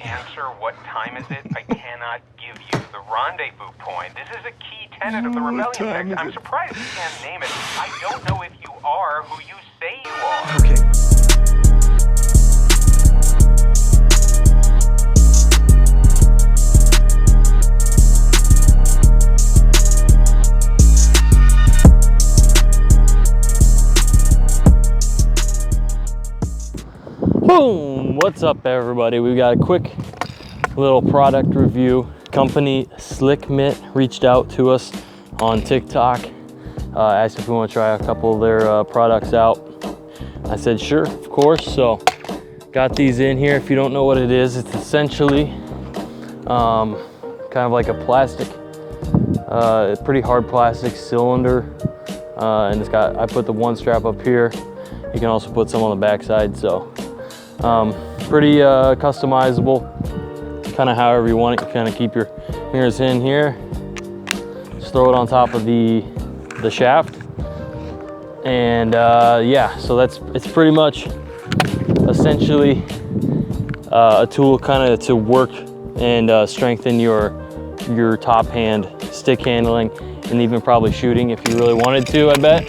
answer what time is it. I cannot give you the rendezvous point. This is a key tenet of the rebellion sect. I'm surprised you can't name it. I don't know if you are who you say you are. Okay. Boom! What's up, everybody? We got a quick little product review. Company SlickMitt reached out to us on TikTok, asked if we want to try a couple of their products out. I said sure, of course. So got these in here. If you don't know what it is, it's essentially kind of like a plastic, a pretty hard plastic cylinder, and it's got, I put the one strap up here. You can also put some on the back side. So pretty customizable, kind of however you want it. You kind of keep your mirrors in here, just throw it on top of the shaft, and yeah, so it's pretty much essentially a tool kind of to work and strengthen your top hand stick handling, and even probably shooting if you really wanted to. I bet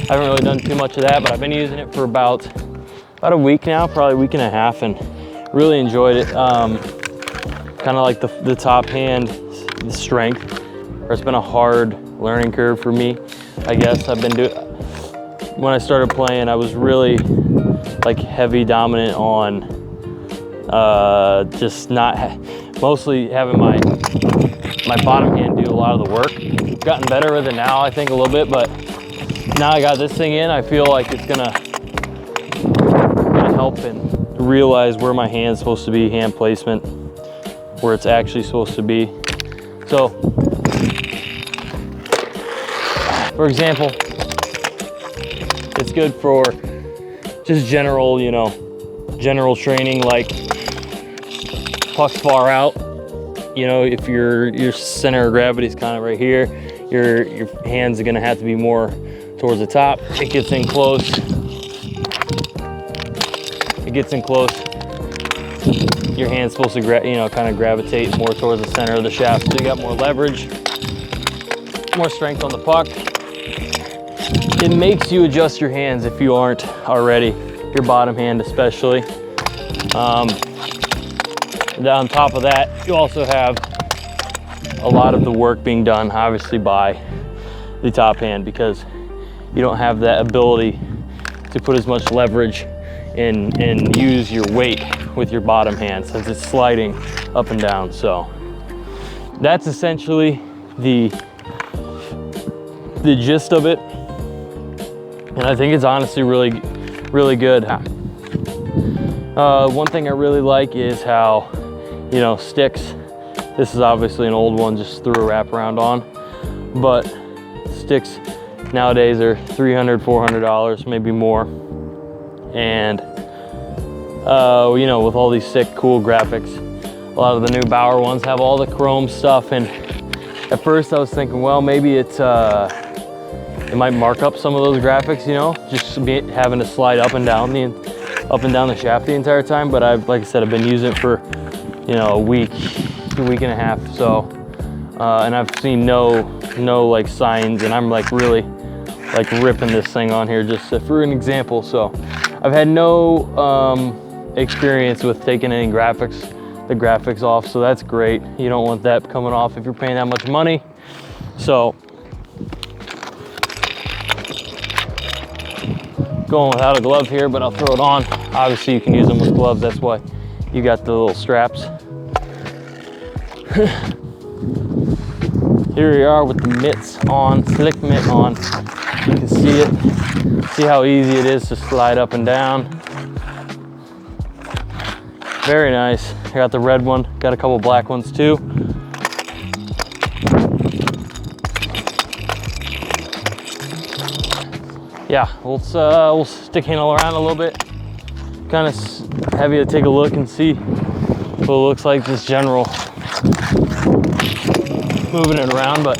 I haven't really done too much of that, but I've been using it for about a week now, probably a week and a half, and really enjoyed it. Kind of like the top hand, the strength. It's been a hard learning curve for me, I guess. When I started playing, I was really like heavy dominant on just mostly having my bottom hand do a lot of the work. Gotten better with it now, I think, a little bit, but now I got this thing in, I feel like it's gonna help and realize where my hand's supposed to be, hand placement, where it's actually supposed to be. So, for example, it's good for just general, general training, like pucks far out. If your center of gravity is kind of right here, your hands are gonna have to be more towards the top. It gets in close. Your hand's supposed to kind of gravitate more towards the center of the shaft, so you got more leverage, more strength on the puck. It makes you adjust your hands if you aren't already, your bottom hand especially. And on top of that, you also have a lot of the work being done obviously by the top hand, because you don't have that ability to put as much leverage and use your weight with your bottom hand, since it's sliding up and down. So that's essentially the gist of it, and I think it's honestly really good. One thing I really like is how, sticks, this is obviously an old one, just threw a wraparound on, but sticks nowadays are $300, $400, maybe more. And with all these sick, cool graphics, a lot of the new Bauer ones have all the chrome stuff. And at first I was thinking, well, maybe it might mark up some of those graphics, just having to slide up and down the shaft the entire time. But like I said, I've been using it for, a week and a half. So, and I've seen no like signs, and I'm like really like ripping this thing on here just for an example. So I've had no experience with taking any the graphics off, so that's great. You don't want that coming off if you're paying that much money. So going without a glove here, but I'll throw it on. Obviously you can use them with gloves, that's why you got the little straps. Here we are with the mitts on, SlickMitt on. You can see it. See how easy it is to slide up and down. Very nice. I got the red one, got a couple black ones too. Yeah, we'll stick handle around a little bit. Kind of heavy to take a look and see what it looks like, just general moving it around, but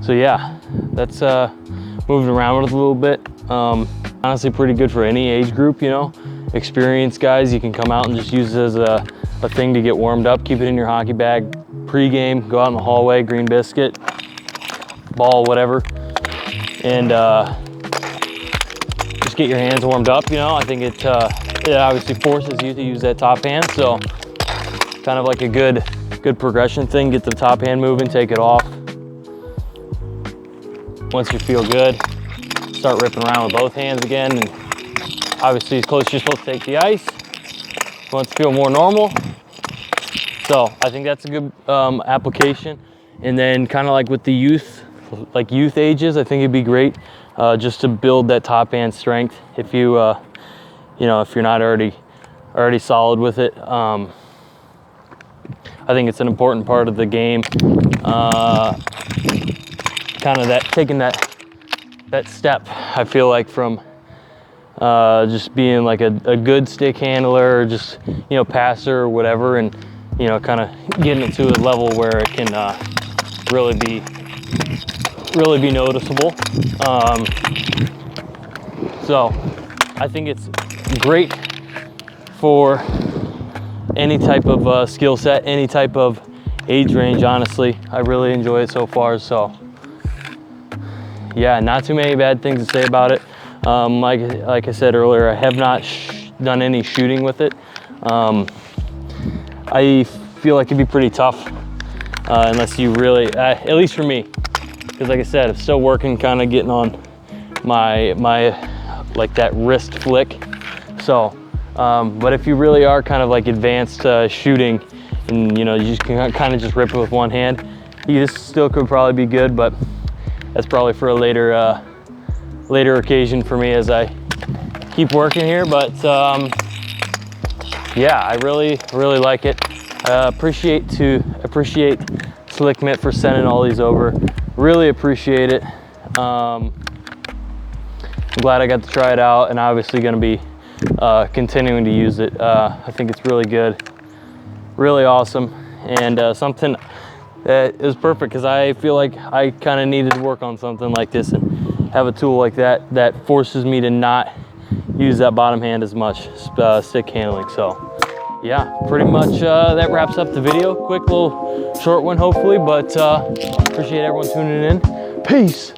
So yeah, that's moving around with it a little bit. Honestly, pretty good for any age group, you know. Experienced guys, you can come out and just use it as a thing to get warmed up. Keep it in your hockey bag pre-game, go out in the hallway, green biscuit, ball, whatever, and just get your hands warmed up, you know. I think it obviously forces you to use that top hand, so kind of like a good progression thing. Get the top hand moving, take it off. Once you feel good, start ripping around with both hands again, and obviously as close as you're supposed to take the ice. Once you feel more normal. So I think that's a good application. And then kind of like with the youth ages, I think it'd be great just to build that top hand strength. If you, you know, if you're not already solid with it, I think it's an important part of the game. Kind of taking that step, I feel like, from just being like a good stick handler, or just, you know, passer or whatever, and, you know, kind of getting it to a level where it can really be noticeable. So I think it's great for any type of skill set, any type of age range. Honestly, I really enjoy it so far. So yeah, not too many bad things to say about it. Like I said earlier, I have not done any shooting with it. I feel like it'd be pretty tough unless you really, at least for me, because like I said, I'm still working, kind of getting on my like that wrist flick. So, but if you really are kind of like advanced shooting, and you know, you just can kind of just rip it with one hand, this still could probably be good, but that's probably for a later occasion for me as I keep working here. But yeah, I really like it. Appreciate Slick Mitt for sending all these over. Really appreciate it. I'm glad I got to try it out, and obviously going to be continuing to use it. I think it's really good, really awesome, and something that is perfect, because I feel like I kind of needed to work on something like this and have a tool like that forces me to not use that bottom hand as much, stick handling. So yeah, pretty much that wraps up the video. Quick little short one hopefully, but appreciate everyone tuning in. Peace.